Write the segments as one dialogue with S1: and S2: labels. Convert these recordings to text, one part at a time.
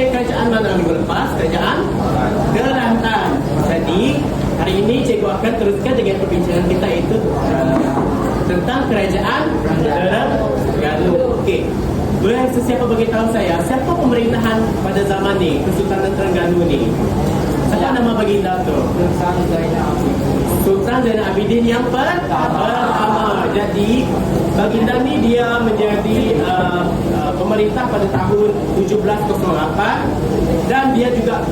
S1: kerajaan mana minggu lepas? Kerajaan Kelantan. Jadi hari ini cikgu akan teruskan dengan perbincangan kita itu tentang kerajaan Terengganu. Okey. Boleh sesiapa beritahu saya siapa pemerintahan pada zaman ni Kesultanan Terengganu ni? Siapa nama baginda tu? Sultan Zainal Abidin yang pertama. Jadi baginda ni dia menjadi pemerintah pada tahun 1708 dan dia juga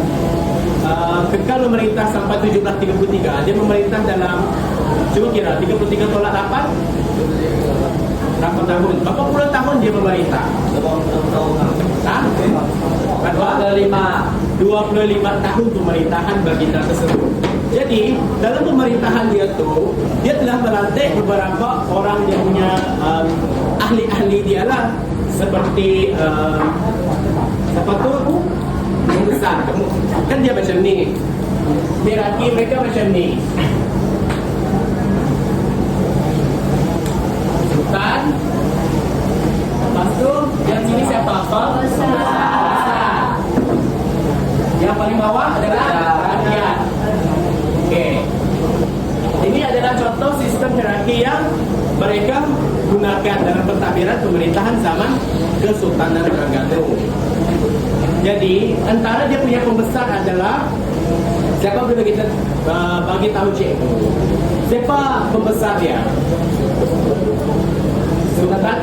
S1: kekal memerintah sampai 1733. Dia memerintah dalam, cuba kira, 33 tolak 8 berapa tahun? Berapa puluh tahun dia memerintah? 25 tahun pemerintahan baginda tersebut. Jadi dalam pemerintahan dia tu, dia telah melantik beberapa orang yang punya ahli-ahli dia lah. Seperti siapa tu? Besar. Kan dia macam ni. Hierarki mereka macam ni. Sultan. Lepas tu yang sini siapa? Besar. Yang paling bawah adalah rakyat. Okey. Ini adalah contoh sistem hierarki yang mereka gunakan dalam pentadbiran pemerintahan zaman Kesultanan Terengganu. Jadi antara dia punya pembesar adalah, siapa boleh bagi tahu cikgu? Siapa pembesar dia? Sultan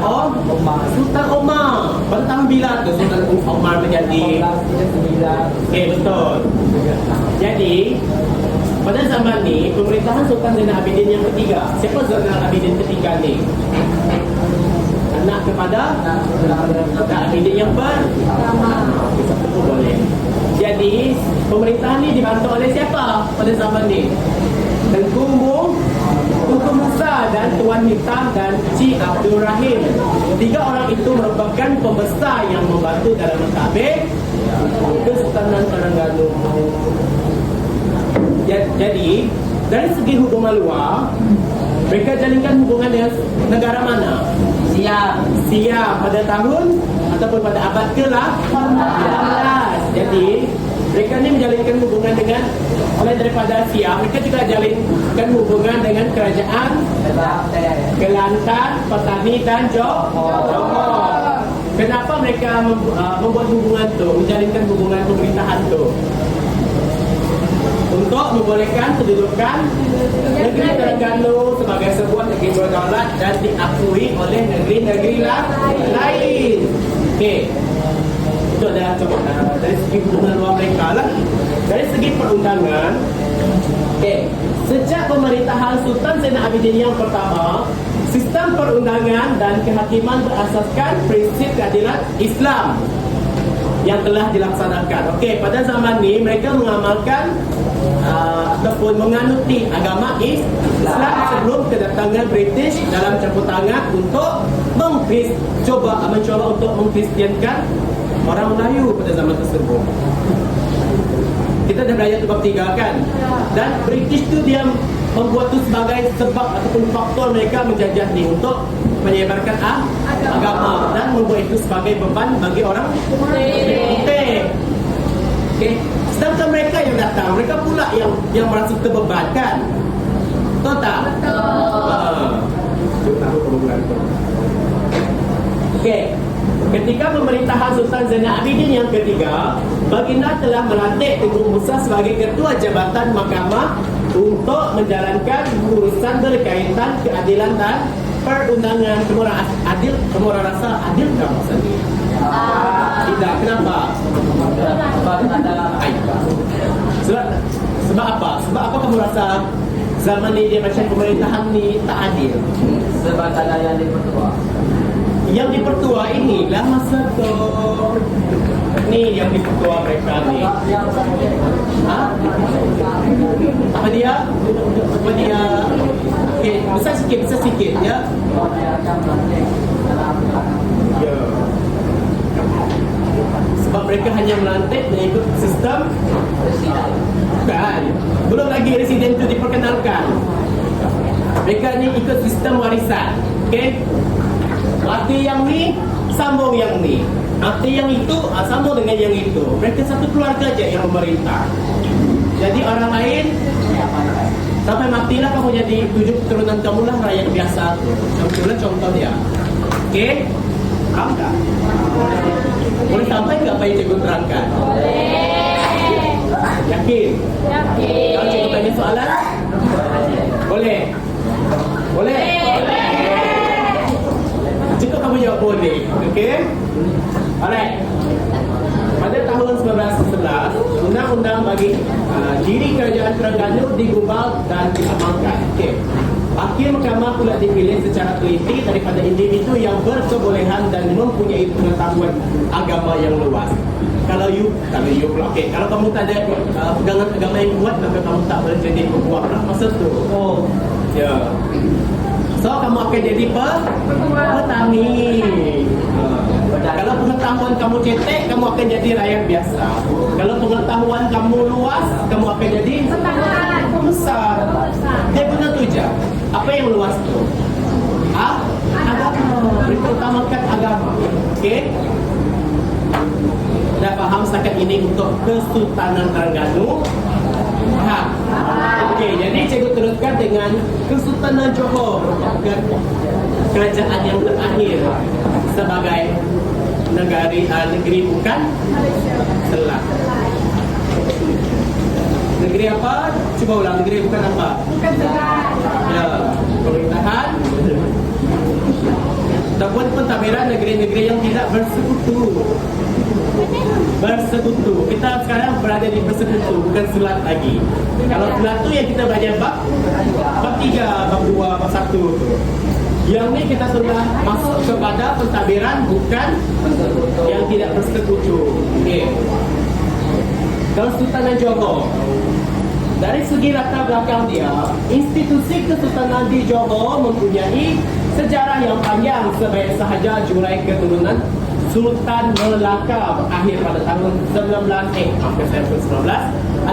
S1: Omar. Pada tahun bila tu Sultan Omar menjadi? Okey, betul. Jadi pada zaman ni pemerintahan Sultan Zainal Abidin yang ketiga. Siapa Zainal Abidin ketiga ni? Anak kepada Zainal Abidin yang pertama. Boleh. Jadi pemerintahan ni dibantu oleh siapa pada zaman ni? Tengku Musa dan Tuan Hitam dan Cik Abdul Rahim. Tiga orang itu merupakan pembesar yang membantu dalam mentadbir Kesultanan Terengganu. Jadi dari segi hubungan luar, mereka jalinkan hubungan dengan negara mana? Siam pada tahun ataupun pada abad ke-18. Jadi mereka ni menjalinkan hubungan dengan, oleh daripada Siam, mereka juga jalinkan hubungan dengan kerajaan Kelantan, Petani dan Johor. Kenapa mereka membuat hubungan tu, menjalinkan hubungan pemerintahan tu? Untuk membolehkan kedudukan negeri Terengganu sebagai sebuah negeri berdaulat dan diakui oleh negeri-negeri lain. Okey. Itu adalah dari segi hubungan luar mereka lah. Dari segi perundangan, sejak pemerintahan Sultan Zainal Abidin yang pertama, sistem perundangan dan kehakiman berasaskan prinsip keadilan Islam yang telah dilaksanakan. Okey, pada zaman ni mereka mengamalkan ataupun menganuti agama Islam sebelum kedatangan British dalam campur tangan untuk mencoba untuk mengkristiankan orang Melayu pada zaman tersebut. Kita dah belajar tu bab 3 kan? Dan British tu dia membuat tu sebagai sebab ataupun faktor mereka menjajah ni untuk menyebarkan agama dan membuat itu sebagai beban bagi orang putih. Okey, sedangkan mereka yang datang, mereka pula yang merasa terbebankan. Betul tak? Okey. Ketika pemerintahan Sultan Zainal Abidin yang ketiga, baginda telah melantik Tengku Musa sebagai ketua jabatan mahkamah untuk menjalankan urusan berkaitan keadilan dan perundangan. Kemurah rasa adil tak maksudnya? Tidak. Kenapa? Sebab apa? Sebab apa kamu rasa zaman ni dia macam pemerintahan ni tak adil?
S2: Sebab tak ada yang dipertua.
S1: Yang dipertua inilah masa tu. Ni yang dipertua mereka ni. Apa dia? Okay, besar sikit ya. Ya. Sebab mereka hanya melantik mengikut sistem kan. Belum lagi residen itu diperkenalkan. Mereka ni ikut sistem warisan. Okey. Arti yang ni sambung yang ni. Arti yang itu sambung dengan yang itu. Mereka satu keluarga je yang memerintah. Jadi orang lain sampai matilah kamu jadi 7 keturunan kamu lah rakyat biasa tu. Itulah contoh dia. Okey? Faham tak? Boleh sampai ke apa yang cikgu terangkan? Yakin? Kalau cikgu tanya soalan? Boleh? Boleh? Cikgu kamu jawab boleh. Okey? Alright. Pada tahun 1911, undang-undang bagi diri kerajaan Terengganu digubal dan diamalkan. Okey. Hakim Mahkamah pula dipilih secara teliti daripada individu yang berkebolehan dan mempunyai pengetahuan agama yang luas. Kalau you pula, okay. Kalau kamu tak ada pegangan agama yang kuat, maka kamu tak boleh jadi pembuat lah masa tu. Oh, ya. Yeah. So kamu akan jadi petani. Kalau pengetahuan kamu cetek, kamu akan jadi rakyat biasa. Kalau pengetahuan kamu luas, kamu akan jadi pembesar. Dia guna tu je. Apa yang luas tu? Agama. Berutamakan agama. Okey? Dah faham setakat ini untuk Kesultanan Terengganu? Faham? Okey, jadi cikgu teruskan dengan Kesultanan Johor, kerajaan yang terakhir sebagai negeri bukan Selat. Negeri apa? Cuba ulang, negeri bukan apa?
S3: Bukan Selat.
S1: Ya, pemerintahan ataupun pentadbiran negeri-negeri yang tidak bersekutu. Kita sekarang berada di bersekutu, bukan Selat lagi. Kalau Selat tu yang kita belajar bab 3, bab 2, bab 1 tu. Yang ni kita sudah masuk kepada pentadbiran bukan yang tidak bersekutu. Okey. Kesultanan Johor. Dari segi latar belakang dia, institusi Kesultanan di Johor mempunyai sejarah yang panjang sebaik sahaja jurai keturunan Sultan Melaka berakhir pada tahun 1699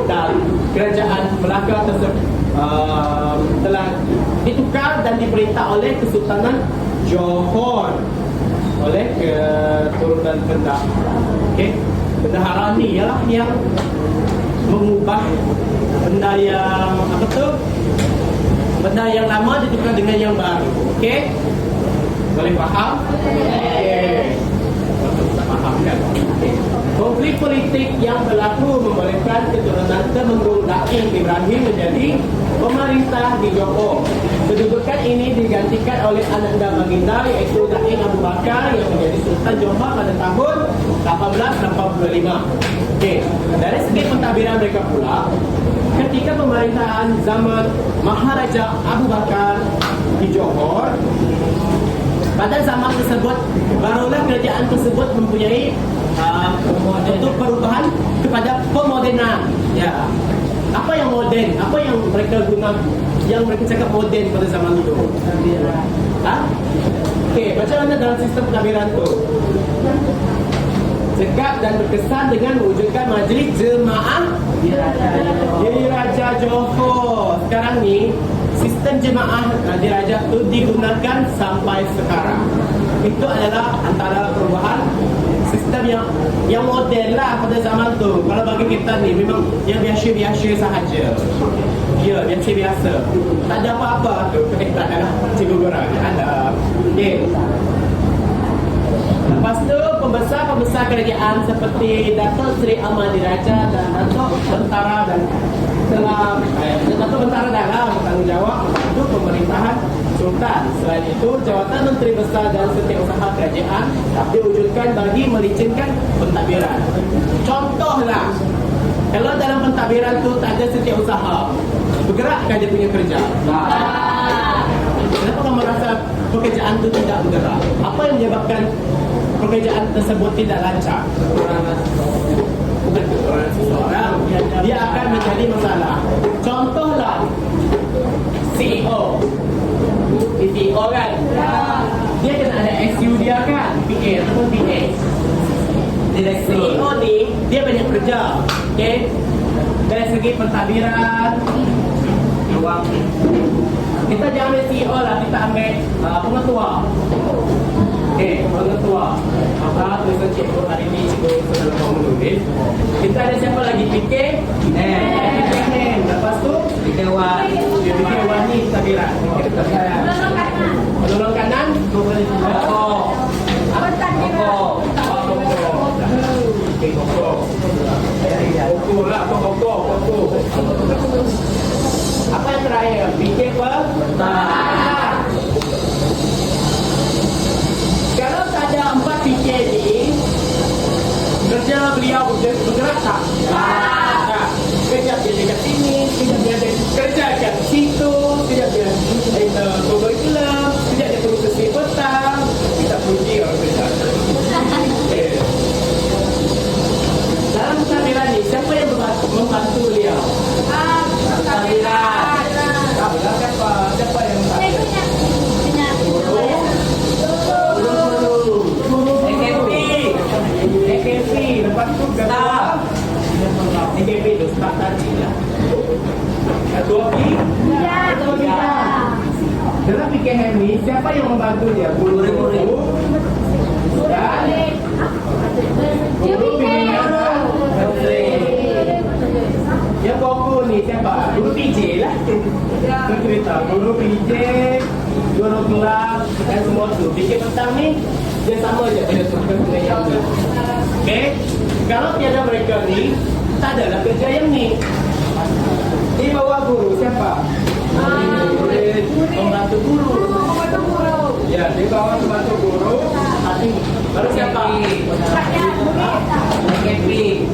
S1: dan kerajaan Melaka tersebut telah ditukar dan diperintah oleh Kesultanan Johor oleh keturunan Kedah. Okey, bendahara ni ialah yang mengubah benda yang apa tu? Benda yang lama ditukar dengan yang baru. Okey? Boleh faham? Okey. Tak faham kan? Okay. Konflik politik yang berlaku membolehkan keturunan Temenggung Daing Ibrahim menjadi pemerintah di Johor. Kedudukan ini digantikan oleh ananda baginda iaitu Daing Abu Bakar yang menjadi Sultan Johor pada tahun 1885. Okey, dari segi pentadbiran mereka pula, ketika pemerintahan zaman Maharaja Abu Bakar di Johor, pada zaman tersebut barulah kerajaan tersebut mempunyai untuk perubahan kepada pemodenan. Ya. Apa yang moden? Apa yang mereka guna? Yang mereka cakap moden pada zaman itu? Okey, macam mana dalam sistem pentadbiran tu? Dekat dan berkesan dengan mewujudkan majlis jemaah Diraja Johor. Sekarang ni sistem jemaah diraja itu digunakan sampai sekarang. Itu adalah antara perubahan sistem yang moden lah pada zaman tu. Kalau bagi kita ni memang yang biasa-biasa sahaja. Ya, biasa-biasa. Tak ada apa-apa tu. Tak ada lah. Cikgu korang ada. Okay. Lepas tu pembesar-pembesar kerajaan seperti Datuk Seri Ahmad Diraja dan Datuk Bentara dan Datuk Bentara dalam bertanggungjawab untuk pemerintahan Sultan. Selain itu, jawatan Menteri Besar dan Setiausaha Kerajaan diwujudkan bagi melicinkan pentadbiran. Contohlah, kalau dalam pentadbiran tu tak ada setiausaha, bergerakkan dia punya kerja? Kenapa kamu rasa pekerjaan itu tidak bergerak? Apa yang menyebabkan pekerjaan tersebut tidak lancar? Bukan seseorang, dia akan menjadi masalah. Contohlah CEO kan? Dia kena ada SU dia kan? PA ataupun PA. Jadi CEO ni dia banyak kerja. Okay? Dari segi pentadbiran, Kita jangan ambil CEO lah, kita ambil pengetua. Okey, pengetua. Apa tulisan cikgu hari ini, cikgu sedang mau menulis. Kita ada siapa lagi? Fikir? Fikir. Lepas tu?
S2: Fikir Wan.
S1: Fikir Wan ni tabiran. Penolong kanan? Koko. Okey, koko. Koko lah, koko. Apa yang terakhir? Fikir bentar. Kalau tak ada 4 fikir ni, kerja beliau bergerak tak? Tak. Kerja dia dekat sini, kerja kat situ, kerja dia tolong kelam, kerja dia perlu bersih petang. Kita puji orang kerja. Dalam tabiran ni, siapa yang membantu beliau? Tabiran. Tabiran siapa? Siapa yang membantu? AKP. Lepas tu ketua AKP tu start tadi lah. Ketua P? Ya. Dalam PKM ni, siapa yang membantu dia? Guru-guru. Dan guru pimpinan. Yang pokok ni siapa? Guru PJ lah. Itu cerita. Guru PJ, guru kelas dan semua tu. Fikir petang ni, dia sama je pada kerja yang ni. Okey? Kalau tiada mereka ni, tak adalah kerja yang ni. Di bawah guru siapa? Pembantu guru. Ya, di bawah pembantu guru. Tapi baru siapa? AKP.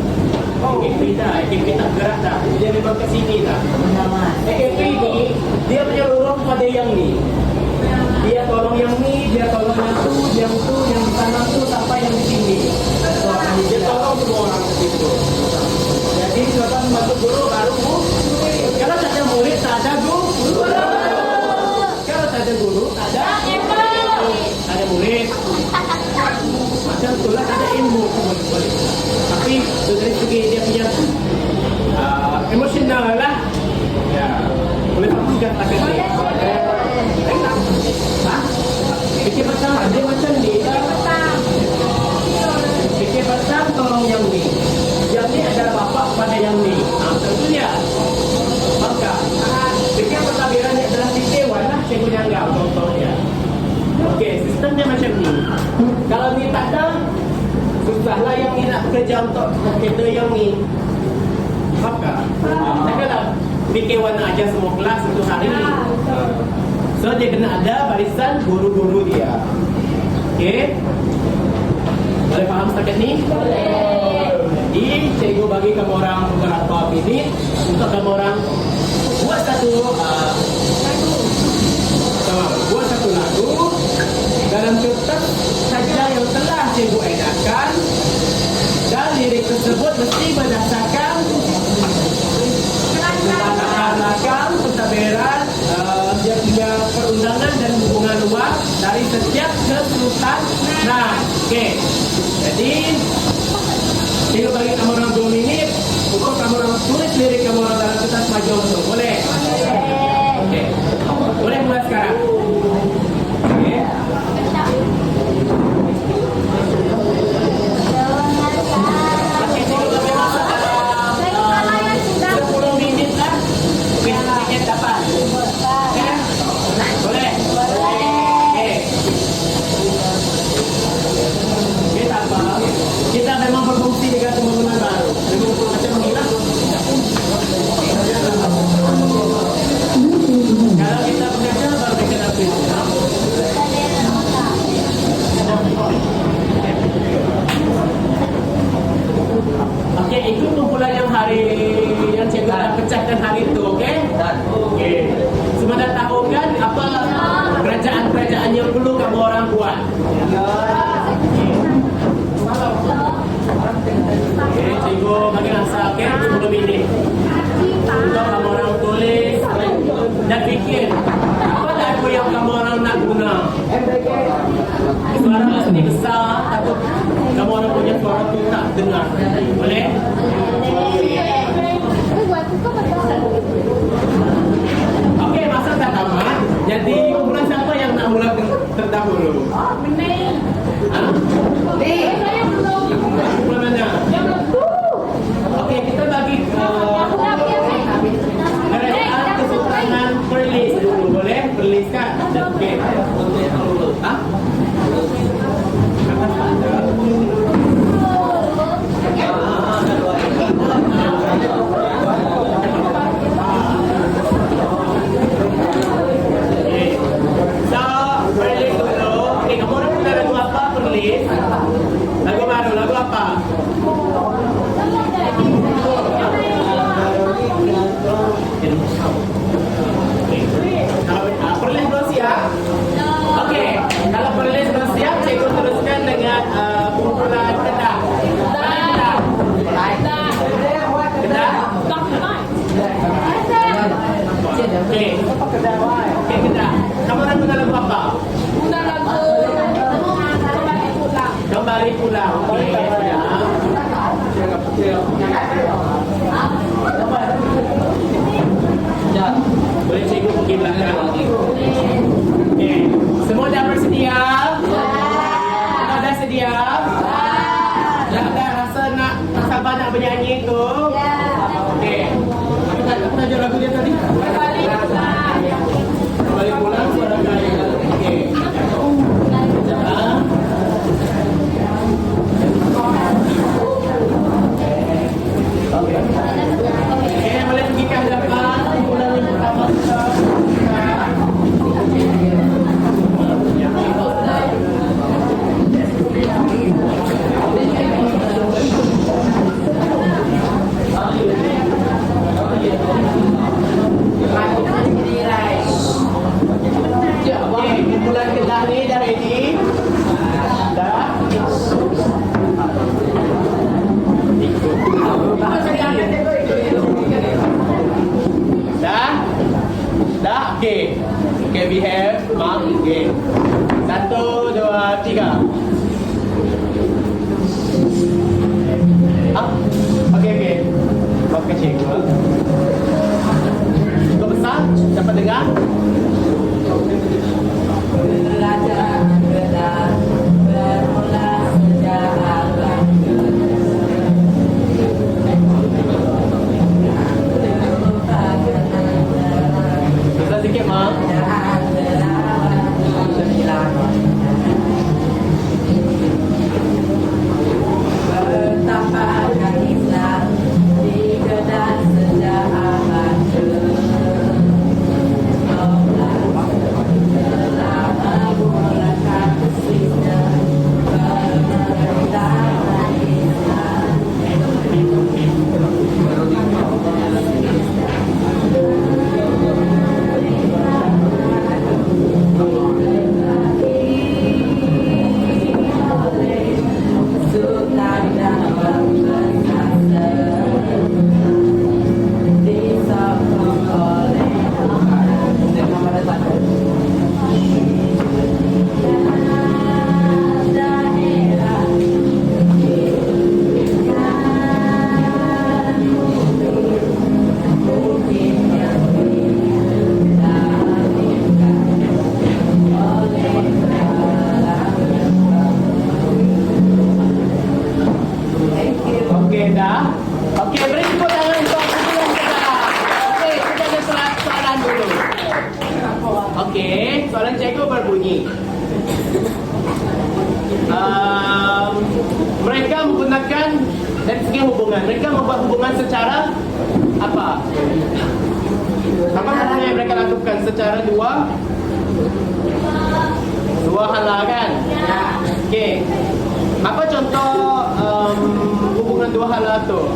S1: AKP dah, AKP tak gerak dah. Dia memang ke sini dah. AKP ni, dia menyuruh pada yang ni. Dia tolong yang ni, dia tolong yang tu, yang di sana tu sampai yang di sini. Dia tolong semua orang di situ. Jadi suatu membantu guru baru kalau tak ada murid, tak ada guru. Kalau tak ada guru, tak ada murid. Macam itulah ada ilmu. Tapi dari segi dia punya emosional lah. Ya, boleh juga tak ada. Fikir petang dia macam ni. Fikir petang tolong yang ni. Yang ni adalah bapa pada yang ni. Tentu dia. Maka fikir pentadbiran ni adalah fikir walah cikgu janggal contohnya. Okey, sistemnya macam ni. Kalau ni tak ada, susahlah yang ni nak kerja untuk kita yang ni. Maka takkanlah fikir warna aja semua kelas untuk hari ni. So dia kena ada barisan guru-guru dia. Okey? Boleh faham setakat ni? Boleh. Jadi cikgu bagi kamu orang beberapa minit untuk kamu orang buat satu lagu dalam kertas saja yang telah cikgu edarkan, dan lirik tersebut mesti berdasarkan latar pentadbiran, dia punya perundangan dan hubungan luar dari setiap kesultanan. Okey. Jadi cikgu bagi kamu orang 2 minit untuk kamu orang tulis lirik kamu orang dalam kertas maju tu. Boleh? Okey. Boleh mulai sekarang. Okey. Okey, cikgu bagi masa dalam 10 minit lah. Okey, sedikit dapat. Okey? Boleh? Okey. Okey, tak apa. Kita memang berfungsi dengan teman-teman baru. Macam ni lah. Kalau kita bekerja baru kita dapat. Okey, itu kumpulan yang hari yang cikgu dah pecahkan hari itu, okey? Okey. Semua dah tahu kan apa kerajaan-kerajaan yang perlu kamu orang buat? Okey, cikgu bagi masa, okey? 10 minit. Untuk kamu orang tulis dan fikir apa lagu yang kamu orang nak guna. Suara mesti besar, takut kamu orang punya suara tu tak dengar. Boleh? Okey, masa dah tamat. Jadi kumpulan siapa yang nak mula terdahulu? Hah? Kumpulan mana? Okey, kita bagi kerajaan Kesultanan Perlis dulu, boleh? Perlis kan? Okey. Hah? Lagu baru, lagu apa? Perlis belum siap? Okey, kalau perlis belum siap, cikgu teruskan dengan kumpulan Kedah. Kedah? Kedah? Okey. Okey, Kedah. Kamu nak guna lagu apa? Kembali pulang. Okey. Boleh cikgu pergi belakang. Okey. Semua dah bersedia? Semua dah sedia? Dah rasa nak sabar nak bernyanyi tu? Okey. Aku nak ajar lagu dia tadi. Kembali pulang suara kaya. Okey. Okey, boleh pergi ke hadapan. Kumpulan yang pertama kita. Okey, kumpulan Kedah ni dah ready? Dah? Dah? Dah? Okey. Okey, we have mark. Okey. 1, 2, 3. Okey, okey. Okey, cikgu. Cukup besar? Dapat dengar?
S3: Belajar benar bermula sejak awal.
S1: Besar sikit, Mak.
S3: Bertampakkan Islam di Kedah sejak abad
S1: Okey, dah. Okey, beri tepuk tangan untuk kumpulan Kedah. Okey, kita ada soalan dulu. Okey, soalan cikgu berbunyi. Mereka menggunakan dari segi hubungan. Mereka membuat hubungan secara apa? Apa hubungan yang mereka lakukan secara dua hala kan? Okey. Apa contoh hubungan dua hala tu?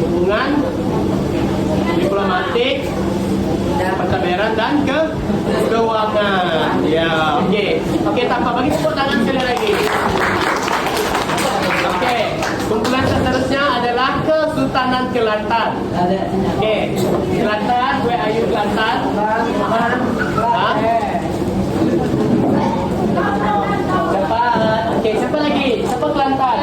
S1: Hubungan diplomatik, pentadbiran dan keuangan. Ya, okey. Okey, tak apa. Bagi tepuk tangan sekali lagi. Okey. Kumpulan seterusnya adalah Kesultanan Kelantan. Okey. Kelantan, where are you, Kelantan? Ha? Cepat. Okey, siapa lagi? Siapa Kelantan?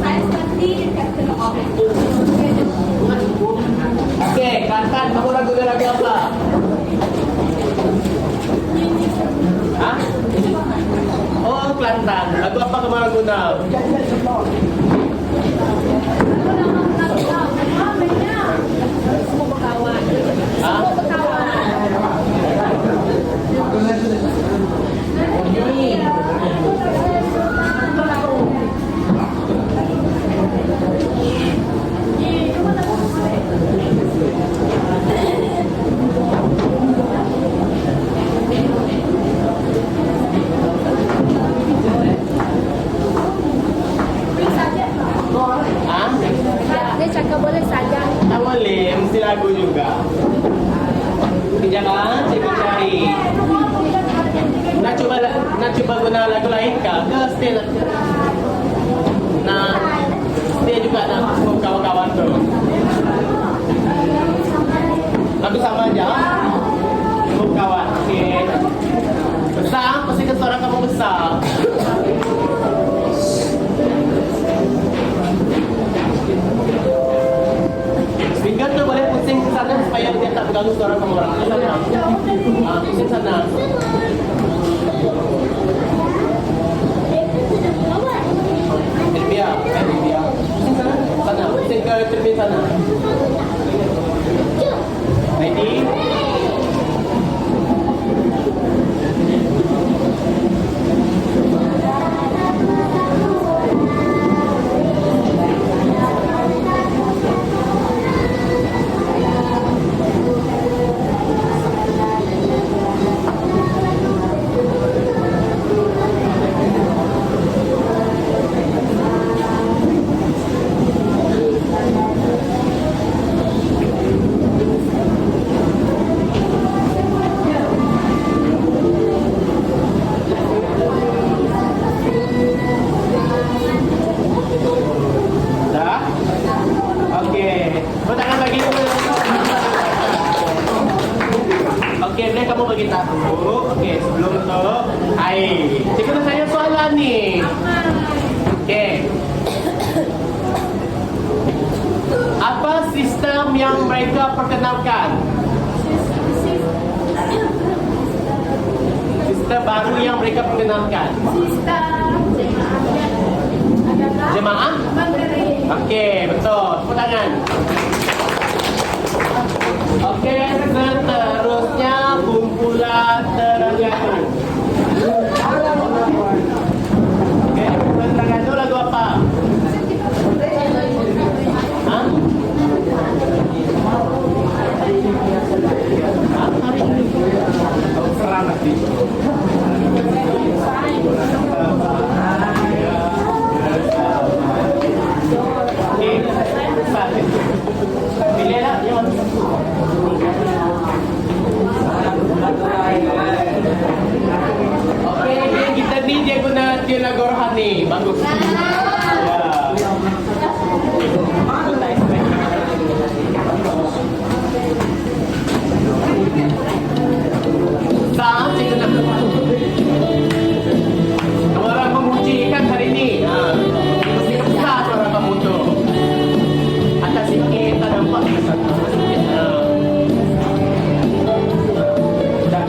S4: Saya seperti Captain Obvious.
S1: Oke, Kelantan, kamu lagu apa? Hah? Oh, Kelantan. Lagu apa kamu lagu now? Hah? Hah?
S3: Dia cakap boleh saja.
S1: Tak boleh, mesti lagu juga. Kejap cikgu cari. Nak cuba guna lagu lain kah? Ke stay nak stay juga nak semua kawan-kawan tu. Lagu sama aja. Semua kawan. Okey. Besar, pastikan suara kamu besar. Speaker tu boleh pusing ke sana supaya dia tak berganggu suara kamu orang. Ke sana. Pusing sana. Terbia. Pusing sana. Sana. Pusing ke terbia sana. Ready? Dah? Okey. Kau tangan bagi dulu. Okey, boleh kamu bagi tahu. Okey, sebelum tu, hai. Cikgu nak tanya soalan ni. Okey. Apa sistem yang mereka perkenalkan? Sistem baru yang mereka perkenalkan. Jemaah? Okey, betul. Tepuk tangan. Okey, seterusnya kumpulan Terengganu. Okey, kumpulan Terengganu lagu apa? Hah? Hari ini. Oh, serang nanti. Pilihlah yang mana? Okey, kita ni dia guna lagu rohani. Bagus. Ya. Tak, kita nak orang memuji kan hari ni. Mesti besar suara kamu tu. Atas sikit tak nampak sikit. Dah.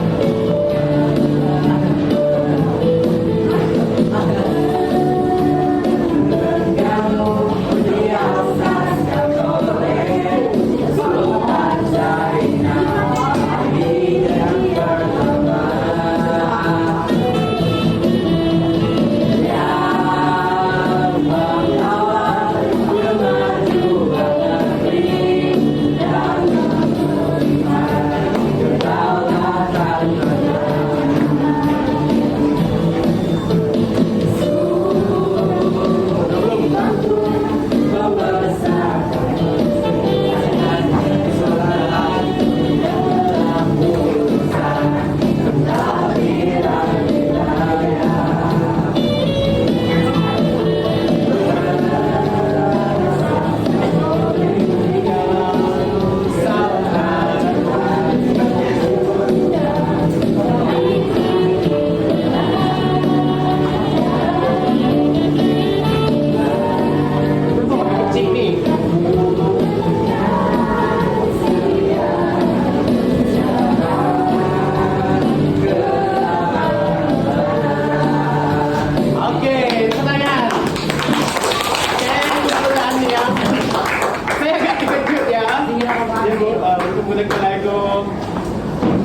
S1: menggunakan lagu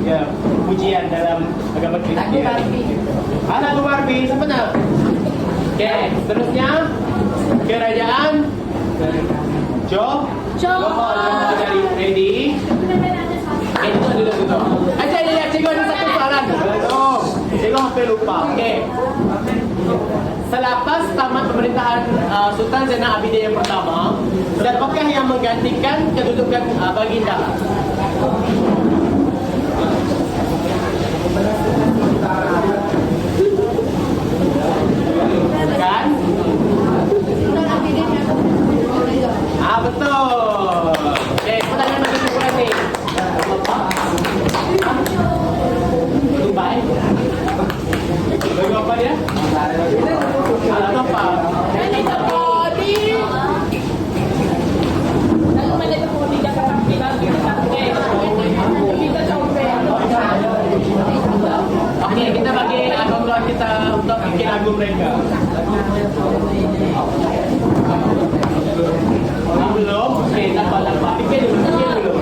S1: ya, pujian dalam agama Kristian. Lagu Barbie, siapa nak? Okey, seterusnya kerajaan Johor dari ready. Itu dulu. Aja lihat cikgu ada satu soalan. Cikgu hampir lupa. Okey. Selepas tamat pemerintahan Sultan Zainal Abidin yang pertama, siapakah yang menggantikan kedudukan baginda? Kan? Betul. Okey, pertanyaan nombor kedua ni. Dubai. Bagi apa dia? Alat apa? Okey, kita bagi kawan-kawan kita untuk bikin lagu mereka. Belum? Okey, tak apa. Fikir dulu.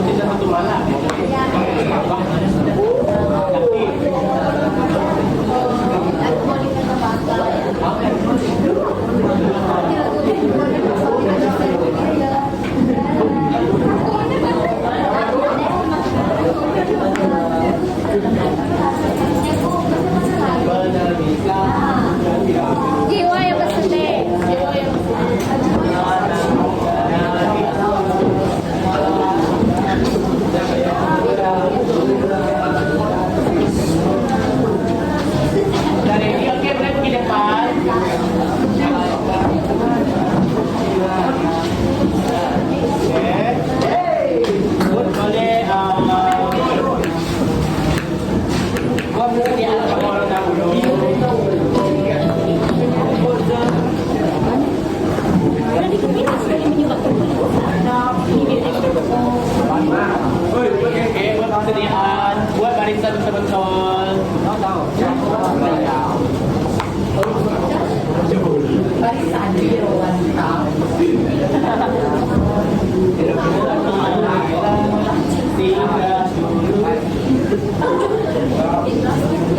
S1: Kita satu malam.
S3: Jiwa yang bersedih. Jiwa yang
S1: Dari ini okey, boleh pergi depan. Boleh di atas orang dahulu. Okey, buat persediaan, buat barisan betul-betul.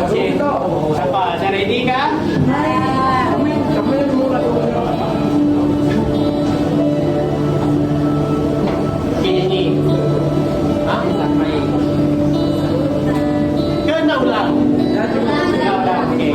S1: Okey, apa? Dah ready kah? Okey, ini. Kena ulang. Okey.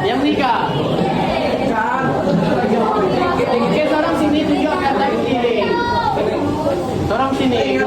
S1: Yang nikah. Oke, seorang sini tunjuk kata sini. Seorang sini.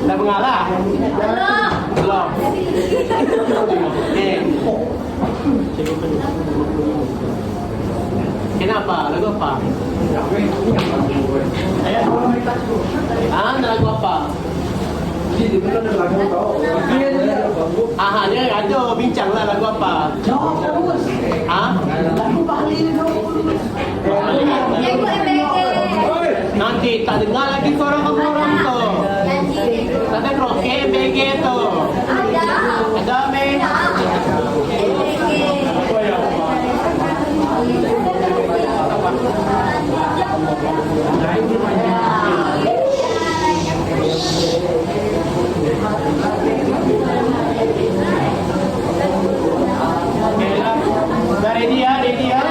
S1: Dah mengalah? Belum. Okey. Kenapa? Lagu apa? Lagu apa? Dia ada bincang lah lagu apa? Nanti tak dengar lagi suara kamu orang tu. Tak ada roket BG tu. Ada meh. Dah ready ya, ready ya.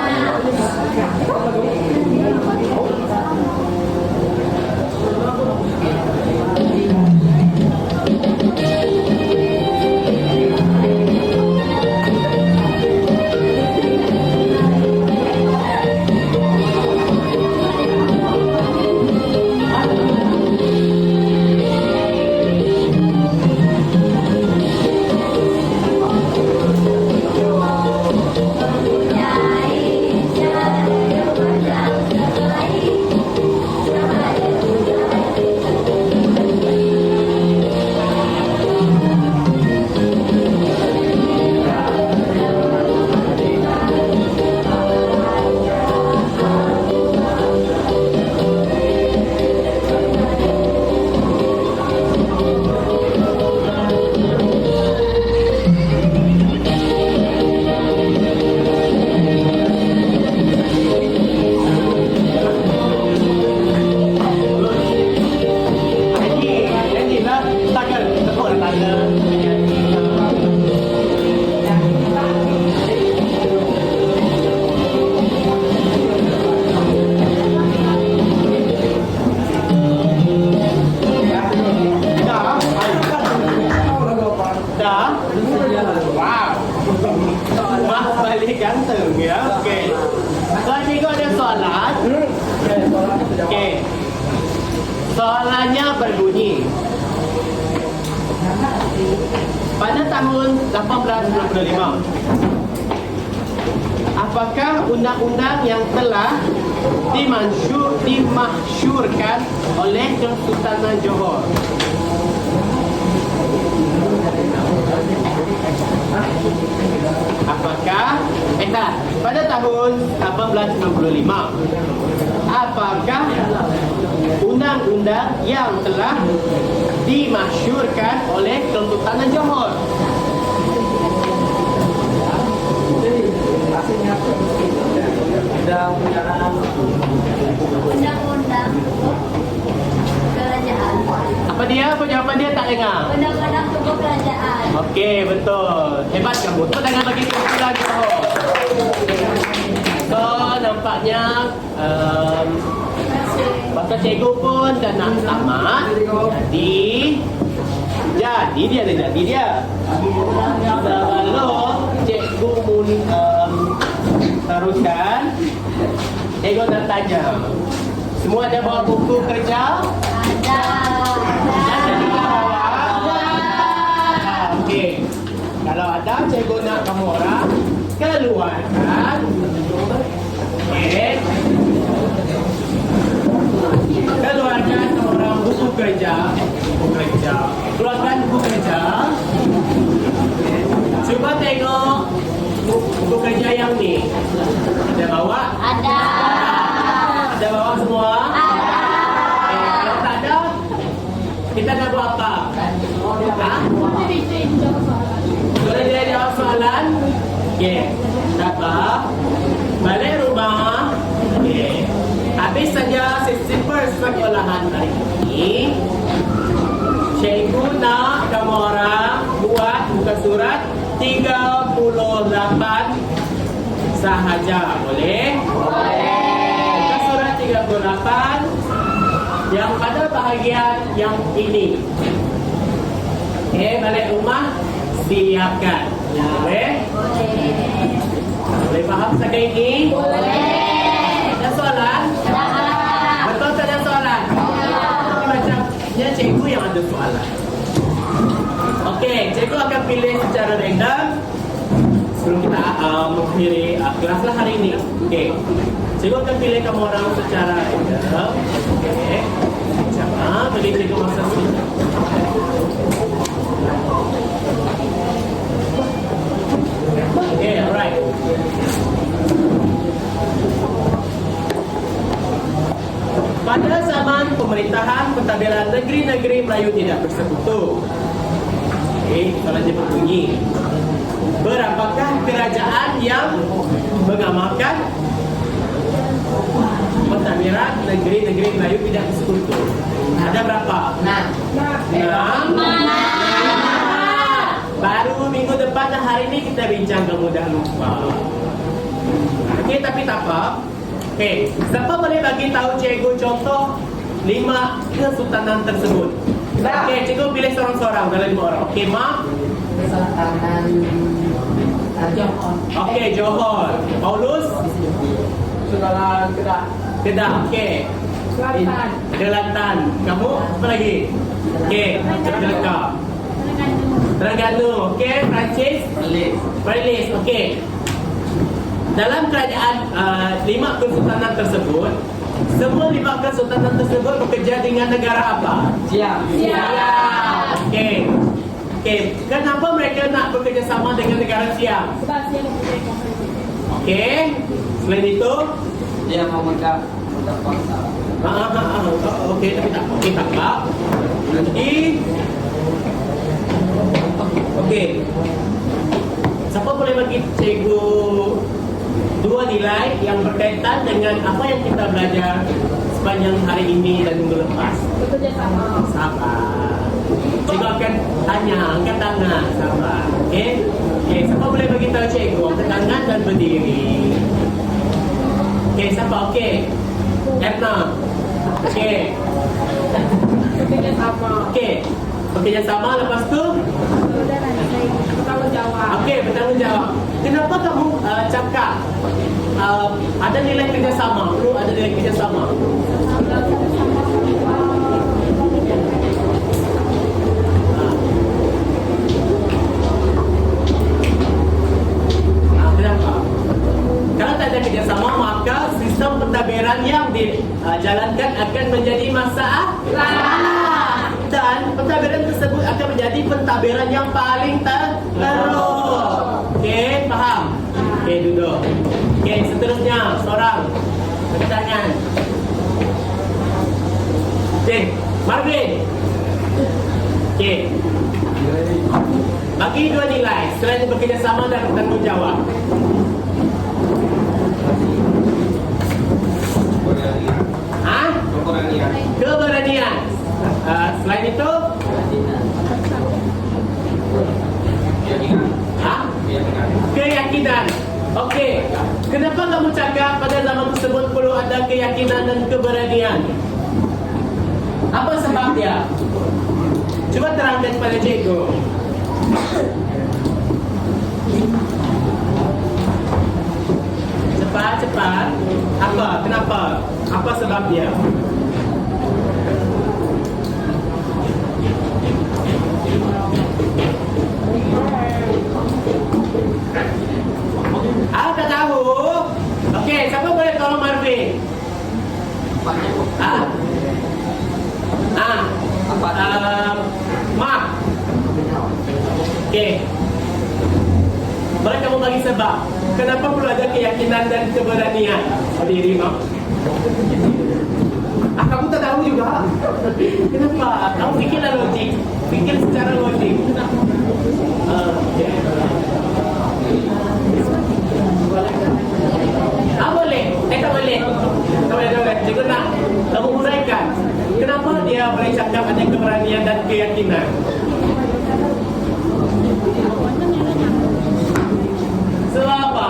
S1: Ganteng ya. Okey. Tuan cikgu ada soalan. Okey. Soalannya berbunyi. Pada tahun 1895, apakah undang-undang yang telah dimasyurkan oleh Kesultanan Johor? Apakah pada tahun 1865, apakah undang-undang yang telah dimasyurkan oleh Kesultanan Johor? Okey, betul. Hebat kamu. Tu jangan bagi kumpulan kau. So, nampaknya masa cikgu pun dah nak tamat. Jadi dia. Sebelum cikgu teruskan, cikgu nak tanya. Semua ada bawa buku kerja?
S3: Ada.
S1: Okey. Kalau ada, cikgu nak kamu orang keluarkan. Okey. Keluarkan orang buku kerja. Keluarkan buku kerja. Cuba tengok buku kerja yang ni. Ada bawa?
S3: Ada.
S1: Ada bawa semua? Kalau tak ada, kita nak buat apa? Boleh dia jawab soalan? Okey. Dapat. Balik rumah. Okey. Habis saja sesi persekolahan hari ini. Cikgu nak kamu orang buat muka surat 38 sahaja. Boleh? Muka surat 38 yang pada bahagian yang ini. Okey, balik rumah siapkan. Boleh? Boleh faham setakat ini? Ada soalan? Betul tak ada soalan? Macamnya cikgu yang ada soalan. Okey, cikgu akan pilih secara random sebelum kita mengakhiri kelas lah hari ini. Okey, cikgu akan pilih kamu orang secara random. Okey, macam beri cikgu masa sedikit. Okay, alright. Pada zaman pemerintahan pentadbiran negeri-negeri Melayu tidak bersekutu. Okay, soalan dia berbunyi. Berapakah kerajaan yang mengamalkan pentadbiran negeri-negeri Melayu tidak bersekutu? Ada berapa? 6. Baru minggu depan dan hari ini kita bincang, kamu dah lupa. Okey, tapi tak apa. Okey, siapa boleh bagi tahu cikgu contoh 5 kesultanan tersebut? Okey, cikgu pilih seorang-seorang dalam 5 orang. Okey, Mak.
S2: Kesultanan Johor.
S1: Okey, Johor. Paulus.
S2: Kesultanan
S1: Kedah. Okey. Kelantan. Kamu apa lagi? Okey, Melaka. Terengganu. Okey, Perancis. Perlis. Okey. Dalam kerajaan 5 kesultanan tersebut, semua 5 kesultanan tersebut bekerja dengan negara apa?
S2: Siap.
S1: Okey. Okey, kenapa mereka nak bekerja sama dengan negara Siam? Okey. Selain itu,
S2: Dia mau megang kuasa.
S1: okey, tapi tak. Okey, tak apa. Nanti okey. Siapa boleh bagi cikgu 2 nilai yang berkaitan dengan apa yang kita belajar sepanjang hari ini dan minggu lepas?
S3: Bekerja sama.
S1: Sabar. Cikgu akan tanya, angkat tangan. Sabar. Okey? Okey, siapa boleh bagi tahu cikgu? Angkat tangan dan berdiri. Okey, siapa? Okey. Edna. Okey.
S3: Bekerja sama.
S1: Okey. Bekerja sama, lepas tu?
S3: Bertanggungjawab.
S1: Okey, bertanggungjawab. Kenapa kamu cakap ada nilai kerjasama? Perlu ada nilai kerjasama. Kenapa? Kalau tak ada kerjasama, maka sistem pentadbiran yang dijalankan akan menjadi masalah. Dan pentadbiran tersebut akan menjadi pentadbiran yang paling teruk. Okey, faham? Okey, duduk. Okey, seterusnya seorang bertanyaan. Okey, Marvin. Okey. Bagi 2 nilai selain bekerjasama dan bertanggungjawab. Keberanian. Selain itu, Hah? Keyakinan. Okey. Kenapa kamu cakap pada zaman tersebut perlu ada keyakinan dan keberanian? Apa sebabnya? Cuba terangkan kepada cikgu. Cepat. Apa? Kenapa? Apa sebabnya? Tak tahu. Okey, siapa boleh tolong Marvin? Mak. Okey. Boleh kamu bagi sebab kenapa perlu ada keyakinan dan keberanian? Berdiri, Mak. Kamu tak tahu juga. Kenapa? Kamu fikirlah logik. Fikir secara logik. Boleh. Tak boleh. Cikgu nak kamu uraikan. Kenapa dia boleh cakap ada keberanian dan keyakinan? Sebab apa?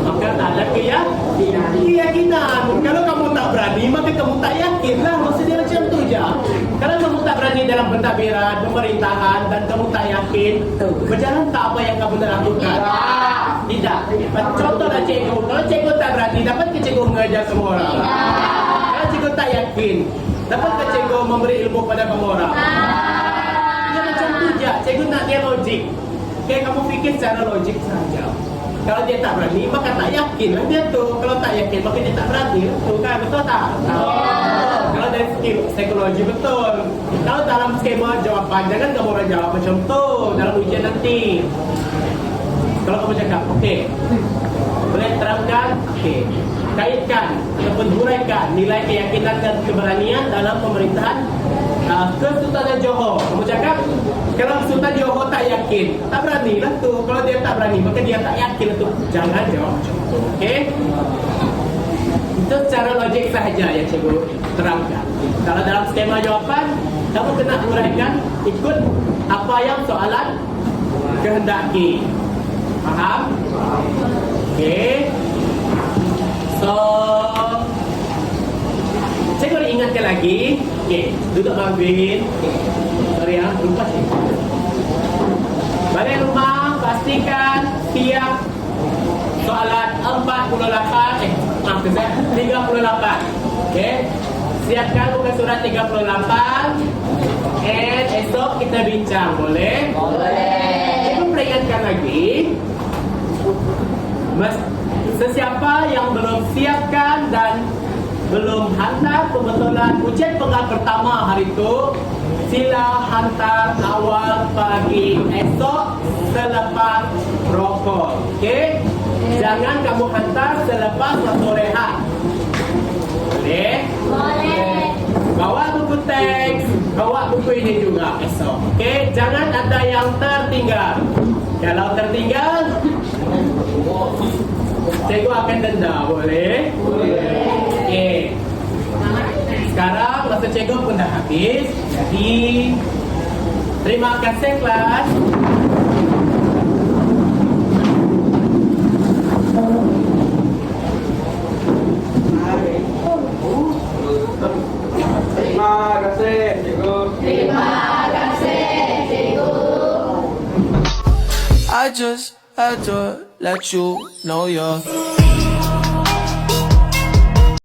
S1: Maka tak ada keyakinan. Kalau kamu tak berani, maka kamu tak yakin lah. Maksudnya macam tu je. Kalau kamu tak berani dalam pentadbiran, pemerintahan dan kamu tak yakin, berjalan tak apa yang kamu nak lakukan? Tidak. Contohlah cikgu. Kalau cikgu tak berani, dapat ke cikgu mengajar semua orang? Kalau cikgu tak yakin, dapat ke cikgu memberi ilmu pada semua orang? Ya macam tu je. Cikgu nak dia logik. Okay, kamu fikir secara logik saja. Kalau dia tak berani, maka tak yakin lah dia tu. Kalau tak yakin, maka dia tak berani. Betul kan? Betul tak? Kalau dari psikologi, betul. Kalau dalam skema jawapan, jangan kamu orang jawab macam tu dalam ujian nanti. Kalau kamu cakap, okey, boleh terangkan, okey, kaitkan ataupun huraikan nilai keyakinan dan keberanian dalam pemerintahan Kesultanan Johor. Kamu cakap, kalau Sultan Johor tak yakin, tak berani lah tu. Kalau dia tak berani, maka dia tak yakin tu. Jangan jawab macam tu, okey? Itu secara logik sahaja yang cikgu terangkan. Kalau dalam skema jawapan, kamu kena huraikan ikut apa yang soalan kehendaki. Faham? Okey. So, saya boleh ingatkan lagi. Okey, duduk Marvin. Sorry ya, lupa sih. Balik rumah, pastikan siap soalan 48. Maaf saya, 38. Okey. Siapkan buka surat 38. And esok kita bincang, boleh? Boleh. Saya peringatkan lagi. Sesiapa yang belum siapkan dan belum hantar kebetulan ujian pekan pertama hari itu, sila hantar awal pagi esok selepas rokok. Okey? Jangan kamu hantar selepas waktu rehat. Boleh?
S3: Boleh.
S1: Bawa buku teks, bawa buku ini juga esok. Okey? Jangan ada yang tertinggal. Kalau tertinggal, cikgu akan denda. Boleh? Boleh. Okey. Sekarang masa cikgu pun dah habis. Jadi terima kasih kelas.
S2: Terima kasih, cikgu.
S3: Terima kasih, cikgu.
S4: I just had to let you know you're